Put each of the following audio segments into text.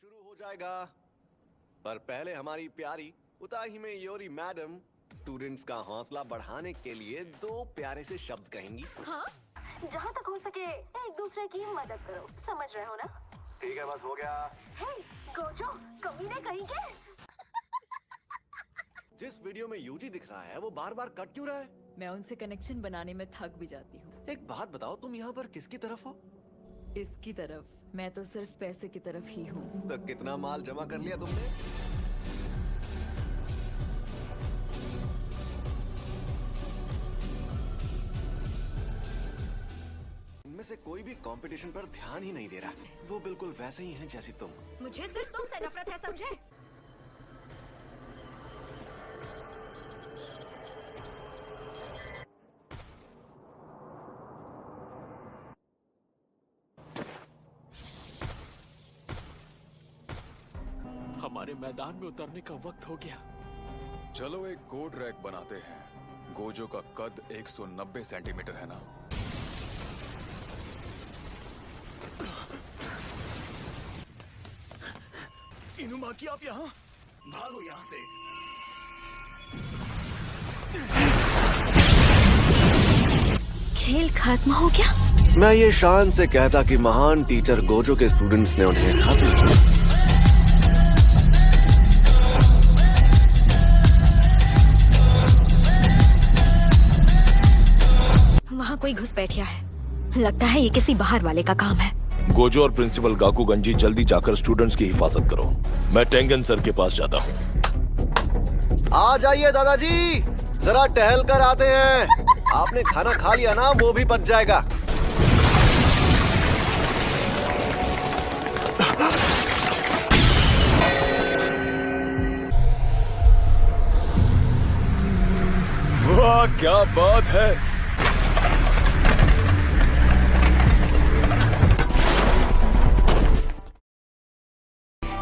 शुरू हो जाएगा, पर पहले हमारी प्यारी उताही में योरी मैडम स्टूडेंट्स का हौसला बढ़ाने के लिए 2 प्यारे से शब्द कहेंगी। हाँ, जहाँ तक हो सके एक दूसरे की मदद करो, समझ रहे हो ना? ठीक है, बस हो गया। हे, गोजो, कमीने कहेंगे? जिस वीडियो में यूजी दिख रहा है वो बार बार कट क्यों रहा है? मैं उनसे कनेक्शन बनाने में थक भी जाती हूँ। एक बात बताओ, तुम यहाँ पर किसकी तरफ हो? इसकी तरफ। मैं तो सिर्फ पैसे की तरफ ही हूँ। तो कितना माल जमा कर लिया तुमने? इनमें से कोई भी कंपटीशन पर ध्यान ही नहीं दे रहा। वो बिल्कुल वैसे ही हैं जैसी तुम। मुझे सिर्फ तुमसे नफरत है, समझे? हमारे मैदान में उतरने का वक्त हो गया। चलो एक कोड रैक बनाते हैं। गोजो का कद 190 सेंटीमीटर है ना? इनुमाकी, आप यहाँ भागो यहाँ से। खेल खत्म हो गया? मैं ये शान से कहता कि महान टीचर गोजो के स्टूडेंट्स ने उन्हें खत्म किया। वहाँ कोई घुसपैठिया है। लगता है ये किसी बाहर वाले का काम है। गोजो और प्रिंसिपल गाकुगंजी, जल्दी जाकर स्टूडेंट्स की हिफाजत करो। मैं टेंगन सर के पास जाता हूँ। आ जाइए दादाजी, जरा टहल कर आते हैं। आपने खाना खा लिया ना, वो भी पच जाएगा। वाह, क्या बात है!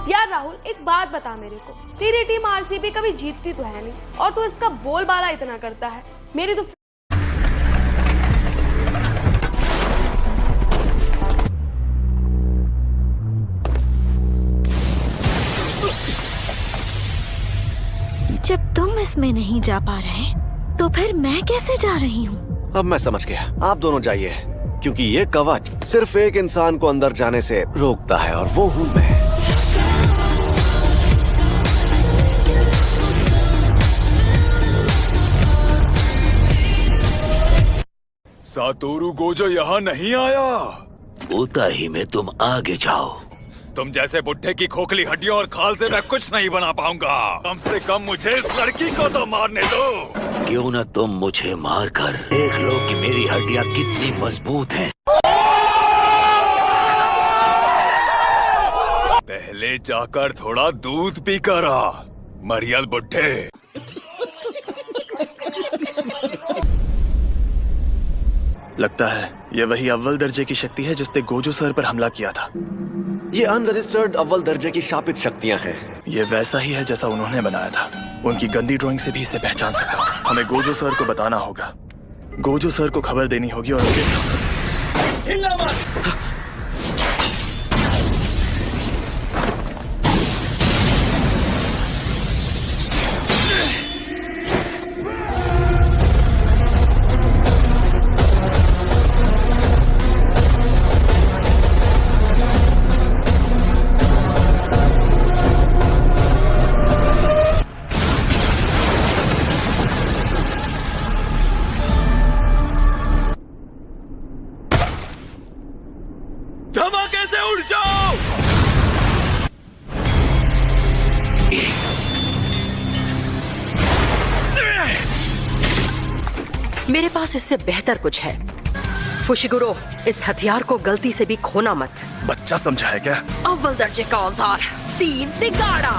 यार राहुल, एक बात बता मेरे को, तेरी टीम आरसीबी कभी जीतती तो है नहीं और तू इसका बोलबाला इतना करता है। मेरी तो जब तुम इसमें नहीं जा पा रहे तो फिर मैं कैसे जा रही हूँ? अब मैं समझ गया, आप दोनों जाइए, क्योंकि ये कवच सिर्फ एक इंसान को अंदर जाने से रोकता है, और वो हूँ मैं। सातोरु गोजो यहाँ नहीं आया। उताही में तुम आगे जाओ। तुम जैसे बुढ़े की खोखली हड्डियों और खाल से मैं कुछ नहीं बना पाऊंगा। कम से कम मुझे इस लड़की को तो मारने दो। क्यों न तुम मुझे मारकर देख लो कि मेरी हड्डियाँ कितनी मजबूत हैं। पहले जाकर थोड़ा दूध पी कर आ, मरियल बुढ़े। लगता है ये वही अव्वल दर्जे की शक्ति है जिसने गोजो सर पर हमला किया था। ये अनरजिस्टर्ड अव्वल दर्जे की शापित शक्तियाँ हैं। ये वैसा ही है जैसा उन्होंने बनाया था। उनकी गंदी ड्राइंग से भी इसे पहचान सकता हूँ। हमें गोजो सर को बताना होगा। गोजो सर को खबर देनी होगी और धमाके से उड़ जाओ। मेरे पास इससे बेहतर कुछ है। फुशिगुरो, इस हथियार को गलती से भी खोना मत। बच्चा समझा है क्या? अव्वल दर्जे का औजार, 3 तिगाड़ा।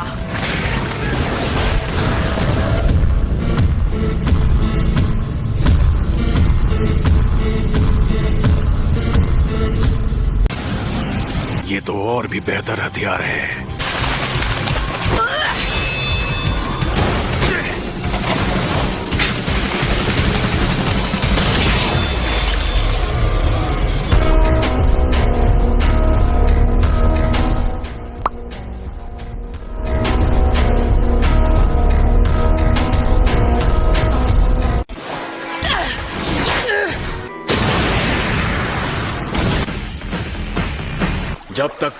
ये तो और भी बेहतर हथियार है।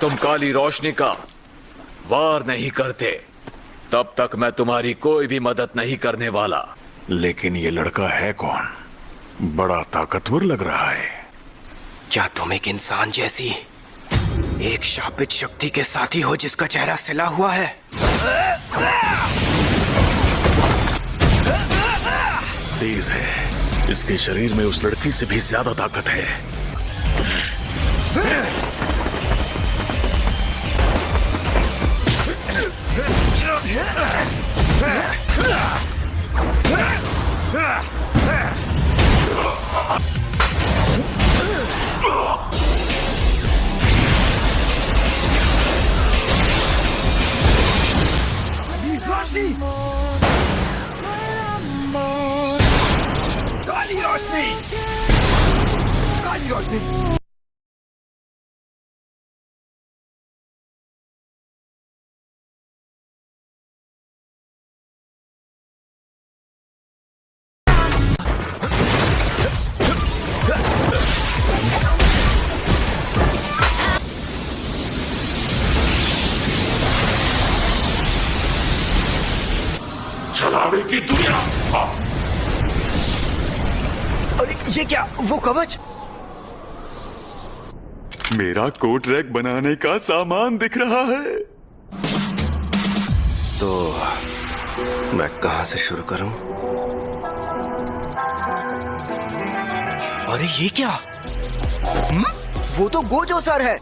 तुम काली रोशनी का वार नहीं करते तब तक मैं तुम्हारी कोई भी मदद नहीं करने वाला। लेकिन ये लड़का है कौन? बड़ा ताकतवर लग रहा है। क्या तुम एक इंसान जैसी एक शापित शक्ति के साथी हो जिसका चेहरा सिला हुआ है? तेज है। इसके शरीर में उस लड़की से भी ज्यादा ताकत है। काली रोशनी! काली रोशनी! छलावे की दुनिया। अरे ये क्या? वो कवच? मेरा कोट रैक बनाने का सामान दिख रहा है। तो मैं कहां से शुरू करूं? अरे ये क्या? वो तो गोजो सर है।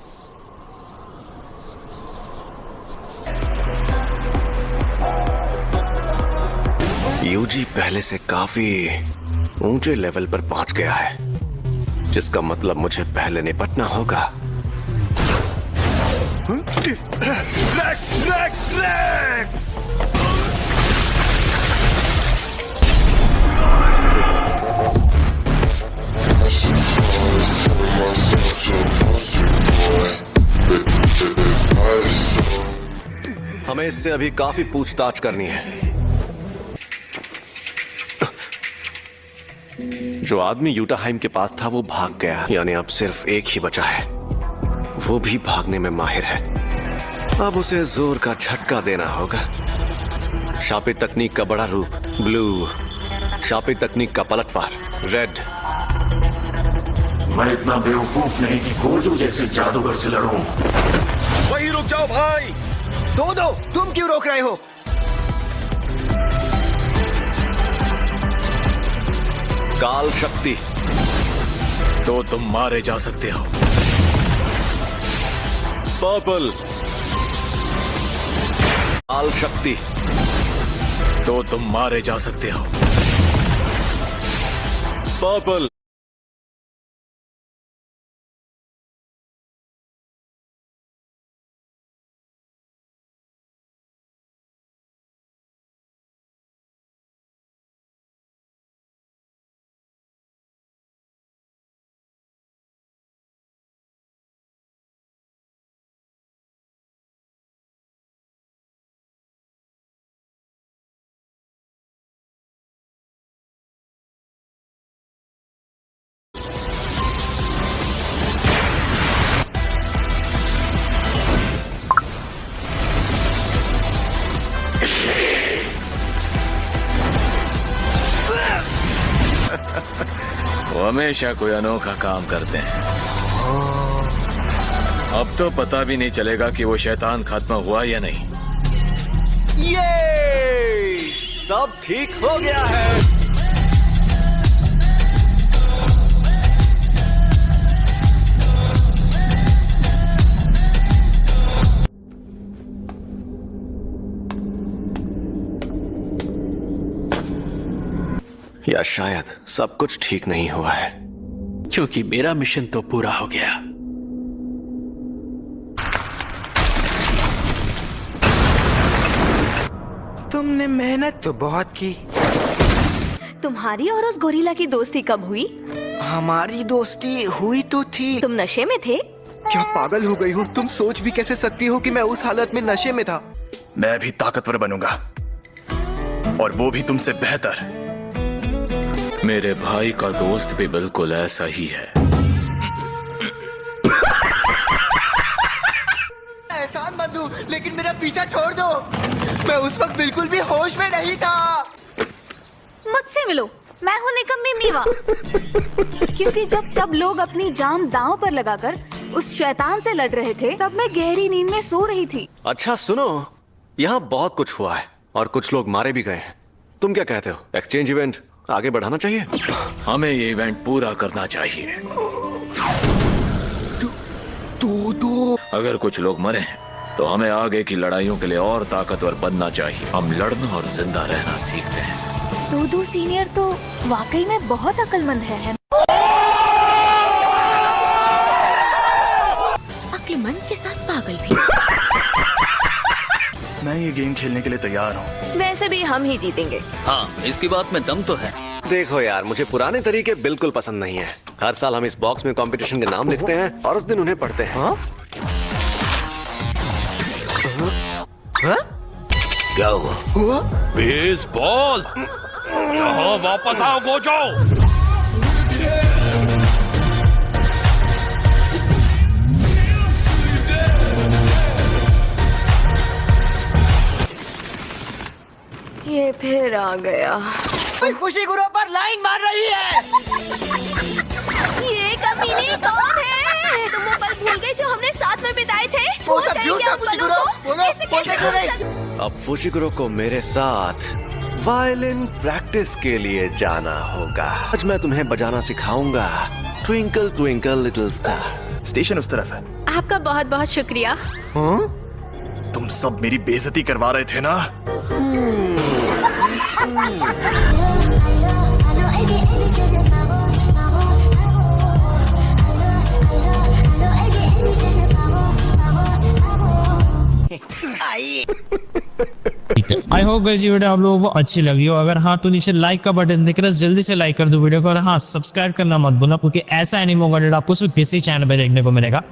यूजी पहले से काफी ऊंचे लेवल पर पहुंच गया है, जिसका मतलब मुझे पहले निपटना होगा। Rack, rack, rack! हमें इससे अभी काफी पूछताछ करनी है। जो आदमी यूटाहाइम के पास था वो भाग गया, यानी अब सिर्फ एक ही बचा है। वो भी भागने में माहिर है। अब उसे जोर का झटका देना होगा। शापित तकनीक का बड़ा रूप ब्लू, शापित तकनीक का पलटवार रेड। मैं इतना बेवकूफ नहीं कि गोजो जैसे जादूगर से लड़ूं। वहीं रुक जाओ भाई। दो तुम क्यों रोक रहे हो? काल शक्ति। तो तुम मारे जा सकते हो। पर्पल। काल शक्ति। तो तुम मारे जा सकते हो। पर्पल। वो हमेशा कोई अनोखा काम करते हैं। अब तो पता भी नहीं चलेगा कि वो शैतान खत्म हुआ या नहीं। ये सब ठीक हो गया है। या शायद सब कुछ ठीक नहीं हुआ है, क्योंकि मेरा मिशन तो पूरा हो गया। तुमने मेहनत तो बहुत की। तुम्हारी और उस गोरिल्ला की दोस्ती कब हुई? हमारी दोस्ती हुई तो थी। तुम नशे में थे? क्या पागल हो गई हो? तुम सोच भी कैसे सकती हो कि मैं उस हालत में नशे में था? मैं भी ताकतवर बनूंगा, और वो भी तुमसे बेहतर। मेरे भाई का दोस्त भी बिल्कुल ऐसा ही है। जान मत दूं, लेकिन मेरा पीछा छोड़ दो। मैं उस वक्त बिल्कुल भी होश में नहीं था। मुझसे मिलो, मैं हूँ निकम्मी मीवा। क्योंकि जब सब लोग अपनी जान दांव पर लगाकर उस शैतान से लड़ रहे थे, तब मैं गहरी नींद में सो रही थी। अच्छा सुनो, यहाँ बहुत कुछ हुआ है और कुछ लोग मारे भी गए हैं। तुम क्या कहते हो, एक्सचेंज इवेंट आगे बढ़ाना चाहिए? हमें ये इवेंट पूरा करना चाहिए। दो अगर कुछ लोग मरे हैं तो हमें आगे की लड़ाइयों के लिए और ताकतवर बनना चाहिए। हम लड़ना और जिंदा रहना सीखते हैं। दूदू सीनियर तो वाकई में बहुत अक्लमंद है अक्लमंद के साथ पागल भी। मैं ये गेम खेलने के लिए तैयार हूँ। वैसे भी हम ही जीतेंगे। हाँ, इसकी बात में दम तो है। देखो यार, मुझे पुराने तरीके बिल्कुल पसंद नहीं है। हर साल हम इस बॉक्स में कंपटीशन के नाम लिखते हैं और उस दिन उन्हें पढ़ते हैं। हाँ? क्या हुआ? बेसबॉल। यहाँ वापस आओ गोजो। ये फिर आ गया। खुशी गुरु पर लाइन मार रही है। ये कमीने कौन है? तुम वो पल भूल गए जो हमने साथ में बिताए थे? वो सब झूठ था खुशी गुरु। बोलो, बोलते क्यों नहीं? अब फुशिकुरो को मेरे साथ वायलिन प्रैक्टिस के लिए जाना होगा। आज मैं तुम्हें बजाना सिखाऊंगा। Twinkle twinkle little star. Station उस तरफ है। आपका बहुत बहुत शुक्रिया। तुम सब मेरी बेइज्जती करवा रहे थे ना? आई होप गाइस ये वीडियो आप लोगों को अच्छी लगी हो। अगर हाँ तो नीचे लाइक का बटन दिख रहा है, जल्दी से लाइक कर दो वीडियो को। और हाँ, सब्सक्राइब करना मत भूलना, क्योंकि ऐसा एनिमे कंटेंट आपको सिर्फ इसी चैनल पे देखने को मिलेगा।